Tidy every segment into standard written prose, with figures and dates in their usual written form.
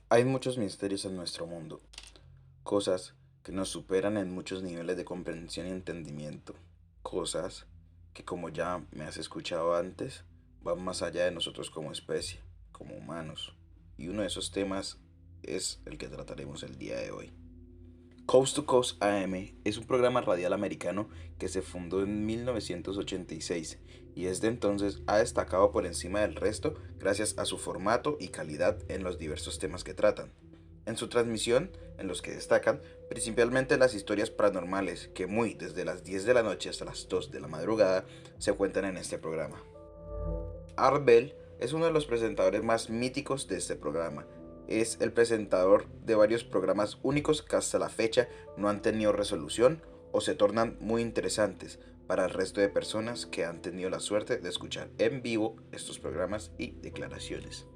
Hay muchos misterios en nuestro mundo, cosas que nos superan en muchos niveles de comprensión y entendimiento, cosas que, como ya me has escuchado antes, van más allá de nosotros como especie, como humanos. Y uno de esos temas es el que trataremos el día de hoy. Coast to Coast AM es un programa radial americano que se fundó en 1986 y desde entonces ha destacado por encima del resto gracias a su formato y calidad en los diversos temas que tratan. En su transmisión, en los que destacan principalmente las historias paranormales que muy desde las 10 de la noche hasta las 2 de la madrugada se cuentan en este programa. Art Bell es uno de los presentadores más míticos de este programa. Es el presentador de varios programas únicos que hasta la fecha no han tenido resolución o se tornan muy interesantes para el resto de personas que han tenido la suerte de escuchar en vivo estos programas y declaraciones.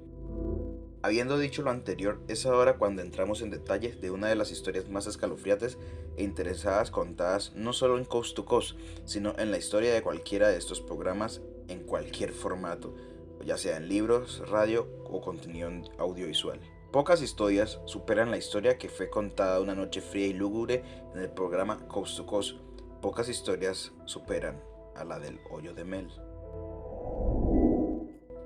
Habiendo dicho lo anterior, es ahora cuando entramos en detalles de una de las historias más escalofriantes e interesadas contadas no solo en Coast to Coast, sino en la historia de cualquiera de estos programas en cualquier formato, ya sea en libros, radio o contenido audiovisual. Pocas historias superan la historia que fue contada una noche fría y lúgubre en el programa Coast to Coast. Pocas historias superan a la del hoyo de Mel.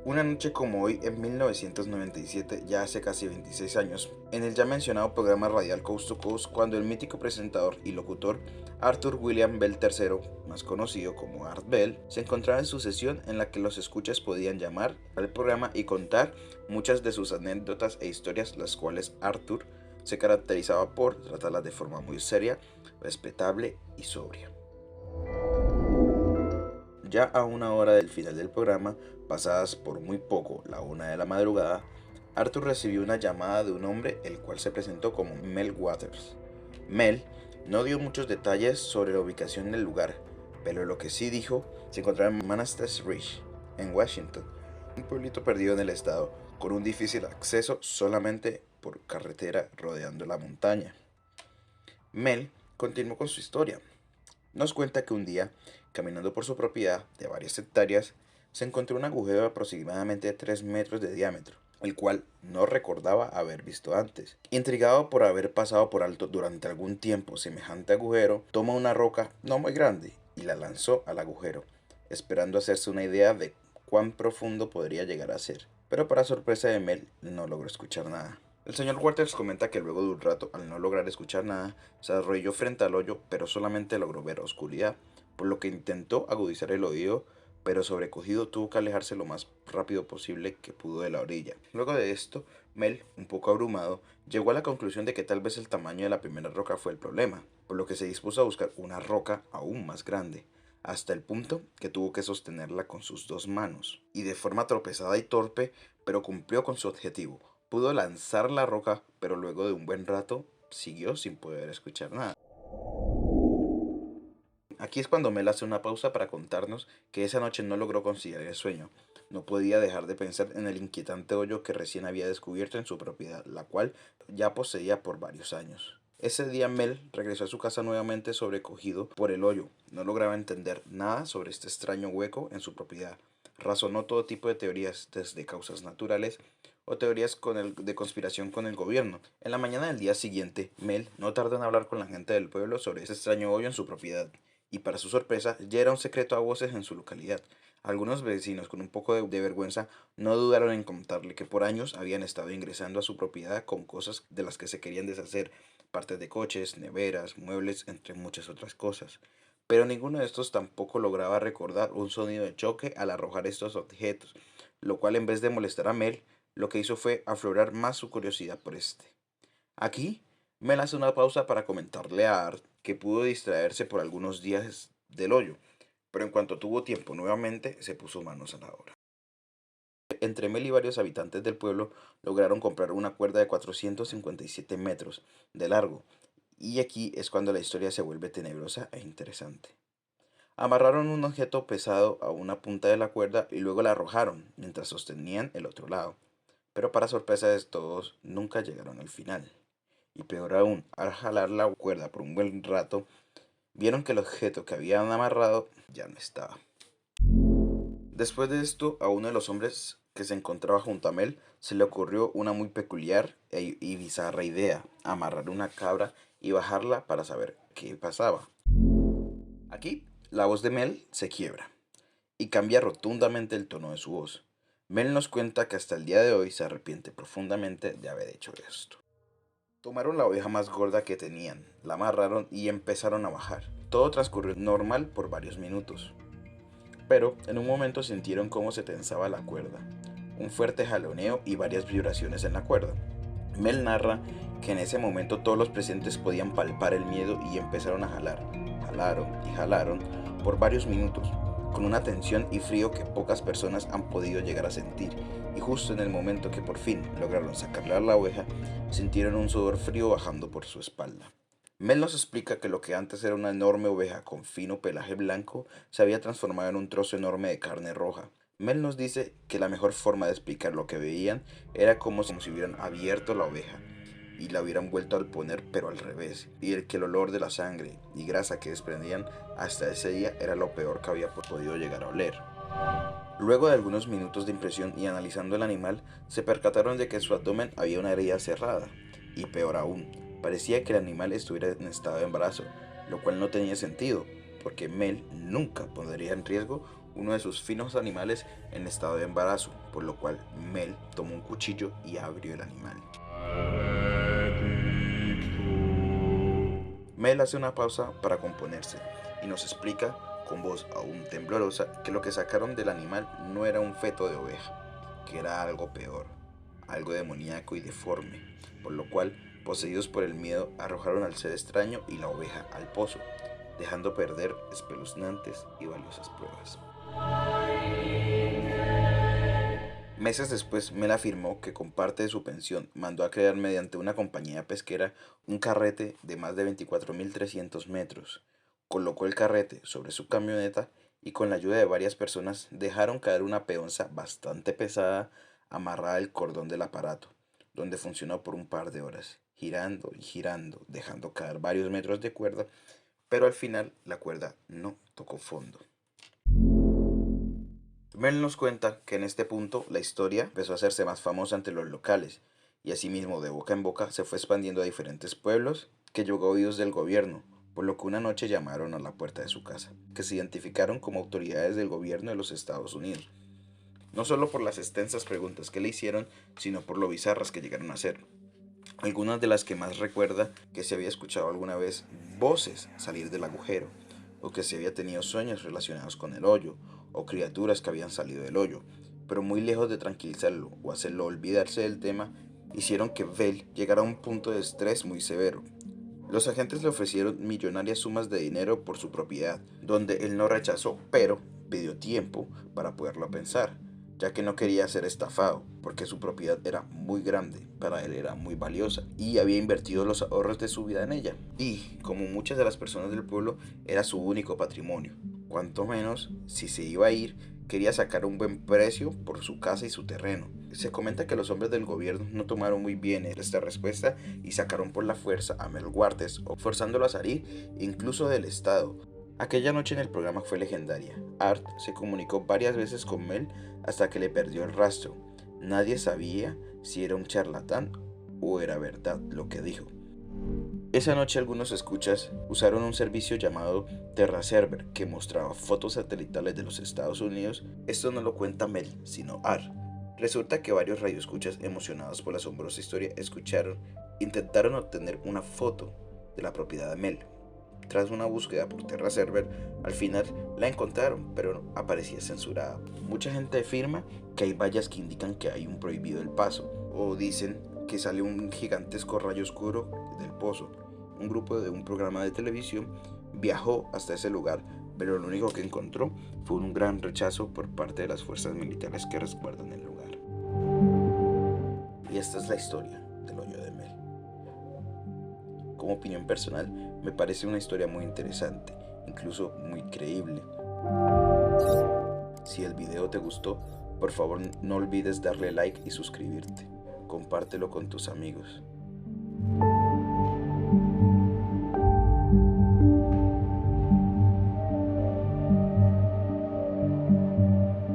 Una noche como hoy, en 1997, ya hace casi 26 años, en el ya mencionado programa radial Coast to Coast, cuando el mítico presentador y locutor Arthur William Bell III, más conocido como Art Bell, se encontraba en su sesión en la que los escuchas podían llamar al programa y contar muchas de sus anécdotas e historias, las cuales Arthur se caracterizaba por tratarlas de forma muy seria, respetable y sobria. Ya a una hora del final del programa, pasadas por muy poco la 1 de la madrugada, Arthur recibió una llamada de un hombre el cual se presentó como Mel Waters. Mel no dio muchos detalles sobre la ubicación del lugar, pero lo que sí dijo se encontraba en Manassas Ridge, en Washington, un pueblito perdido en el estado, con un difícil acceso solamente por carretera rodeando la montaña. Mel continuó con su historia. Nos cuenta que un día, caminando por su propiedad de varias hectáreas, se encontró un agujero de aproximadamente 3 metros de diámetro, el cual no recordaba haber visto antes. Intrigado por haber pasado por alto durante algún tiempo semejante agujero, toma una roca no muy grande y la lanzó al agujero, esperando hacerse una idea de cuán profundo podría llegar a ser. Pero para sorpresa de Mel, no logró escuchar nada. El señor Waters comenta que luego de un rato, al no lograr escuchar nada, se arrodilló frente al hoyo, pero solamente logró ver oscuridad, por lo que intentó agudizar el oído, pero sobrecogido tuvo que alejarse lo más rápido posible que pudo de la orilla. Luego de esto, Mel, un poco abrumado, llegó a la conclusión de que tal vez el tamaño de la primera roca fue el problema, por lo que se dispuso a buscar una roca aún más grande, hasta el punto que tuvo que sostenerla con sus dos manos, y de forma tropezada y torpe, pero cumplió con su objetivo. Pudo lanzar la roca, pero luego de un buen rato siguió sin poder escuchar nada. Aquí es cuando Mel hace una pausa para contarnos que esa noche no logró conciliar el sueño. No podía dejar de pensar en el inquietante hoyo que recién había descubierto en su propiedad, la cual ya poseía por varios años. Ese día Mel regresó a su casa nuevamente sobrecogido por el hoyo. No lograba entender nada sobre este extraño hueco en su propiedad. Razonó todo tipo de teorías, desde causas naturales o teorías de conspiración con el gobierno. En la mañana del día siguiente, Mel no tardó en hablar con la gente del pueblo sobre ese extraño hoyo en su propiedad y para su sorpresa ya era un secreto a voces en su localidad. Algunos vecinos con un poco de vergüenza no dudaron en contarle que por años habían estado ingresando a su propiedad con cosas de las que se querían deshacer, partes de coches, neveras, muebles, entre muchas otras cosas. Pero ninguno de estos tampoco lograba recordar un sonido de choque al arrojar estos objetos, lo cual en vez de molestar a Mel, lo que hizo fue aflorar más su curiosidad por este. Aquí, Mel hace una pausa para comentarle a Art que pudo distraerse por algunos días del hoyo, pero en cuanto tuvo tiempo nuevamente se puso manos a la obra. Entre Mel y varios habitantes del pueblo lograron comprar una cuerda de 457 metros de largo, y aquí es cuando la historia se vuelve tenebrosa e interesante. Amarraron un objeto pesado a una punta de la cuerda y luego la arrojaron mientras sostenían el otro lado, pero para sorpresa de todos nunca llegaron al final. Y peor aún, al jalar la cuerda por un buen rato, vieron que el objeto que habían amarrado ya no estaba. Después de esto, a uno de los hombres que se encontraba junto a Mel, se le ocurrió una muy peculiar y bizarra idea: amarrar una cabra y bajarla para saber qué pasaba. Aquí, la voz de Mel se quiebra y cambia rotundamente el tono de su voz. Mel nos cuenta que hasta el día de hoy se arrepiente profundamente de haber hecho esto. Tomaron la oveja más gorda que tenían, la amarraron y empezaron a bajar. Todo transcurrió normal por varios minutos, pero en un momento sintieron cómo se tensaba la cuerda, un fuerte jaloneo y varias vibraciones en la cuerda. Mel narra que en ese momento todos los presentes podían palpar el miedo y empezaron a jalar. Jalaron y jalaron por varios minutos, con una tensión y frío que pocas personas han podido llegar a sentir, y justo en el momento que por fin lograron sacarle a la oveja, sintieron un sudor frío bajando por su espalda. Mel nos explica que lo que antes era una enorme oveja con fino pelaje blanco se había transformado en un trozo enorme de carne roja. Mel nos dice que la mejor forma de explicar lo que veían era como si hubieran abierto la oveja y la hubieran vuelto al poner, pero al revés, y que el olor de la sangre y grasa que desprendían hasta ese día era lo peor que había podido llegar a oler. Luego de algunos minutos de impresión y analizando el animal, se percataron de que en su abdomen había una herida cerrada, y peor aún, parecía que el animal estuviera en estado de embarazo, lo cual no tenía sentido, porque Mel nunca pondría en riesgo uno de sus finos animales en estado de embarazo, por lo cual Mel tomó un cuchillo y abrió el animal. Mel hace una pausa para componerse y nos explica, con voz aún temblorosa, que lo que sacaron del animal no era un feto de oveja, que era algo peor, algo demoníaco y deforme, por lo cual, poseídos por el miedo, arrojaron al ser extraño y la oveja al pozo, dejando perder espeluznantes y valiosas pruebas. Meses después, Mel afirmó que con parte de su pensión mandó a crear mediante una compañía pesquera un carrete de más de 24.300 metros. Colocó el carrete sobre su camioneta y con la ayuda de varias personas dejaron caer una peonza bastante pesada amarrada al cordón del aparato, donde funcionó por un par de horas, girando y girando, dejando caer varios metros de cuerda, pero al final la cuerda no tocó fondo. Mel nos cuenta que en este punto la historia empezó a hacerse más famosa entre los locales y asimismo de boca en boca se fue expandiendo a diferentes pueblos que llegó a oídos del gobierno, por lo que una noche llamaron a la puerta de su casa, que se identificaron como autoridades del gobierno de los Estados Unidos, no solo por las extensas preguntas que le hicieron, sino por lo bizarras que llegaron a ser. Algunas de las que más recuerda que se había escuchado alguna vez voces salir del agujero, o que se había tenido sueños relacionados con el hoyo, o criaturas que habían salido del hoyo, pero muy lejos de tranquilizarlo o hacerlo olvidarse del tema, hicieron que Bell llegara a un punto de estrés muy severo. Los agentes le ofrecieron millonarias sumas de dinero por su propiedad, donde él no rechazó, pero pidió tiempo para poderlo pensar, ya que no quería ser estafado, porque su propiedad era muy grande, para él era muy valiosa, y había invertido los ahorros de su vida en ella, y como muchas de las personas del pueblo, era su único patrimonio. Cuanto menos, si se iba a ir, quería sacar un buen precio por su casa y su terreno. Se comenta que los hombres del gobierno no tomaron muy bien esta respuesta y sacaron por la fuerza a Mel Guartes, forzándolo a salir incluso del estado. Aquella noche en el programa fue legendaria. Art se comunicó varias veces con Mel hasta que le perdió el rastro. Nadie sabía si era un charlatán o era verdad lo que dijo. Esa noche algunos escuchas usaron un servicio llamado TerraServer que mostraba fotos satelitales de los Estados Unidos. Esto no lo cuenta Mel, sino Art. Resulta que varios radioescuchas emocionados por la asombrosa historia intentaron obtener una foto de la propiedad de Mel. Tras una búsqueda por TerraServer, al final la encontraron, pero aparecía censurada. Mucha gente afirma que hay vallas que indican que hay un prohibido el paso, o dicen que sale un gigantesco rayo oscuro del pozo. Un grupo de un programa de televisión viajó hasta ese lugar, pero lo único que encontró fue un gran rechazo por parte de las fuerzas militares que resguardan el lugar. Y esta es la historia del hoyo de Mel. Como opinión personal, me parece una historia muy interesante, incluso muy creíble. Si el video te gustó, por favor no olvides darle like y suscribirte. Compártelo con tus amigos.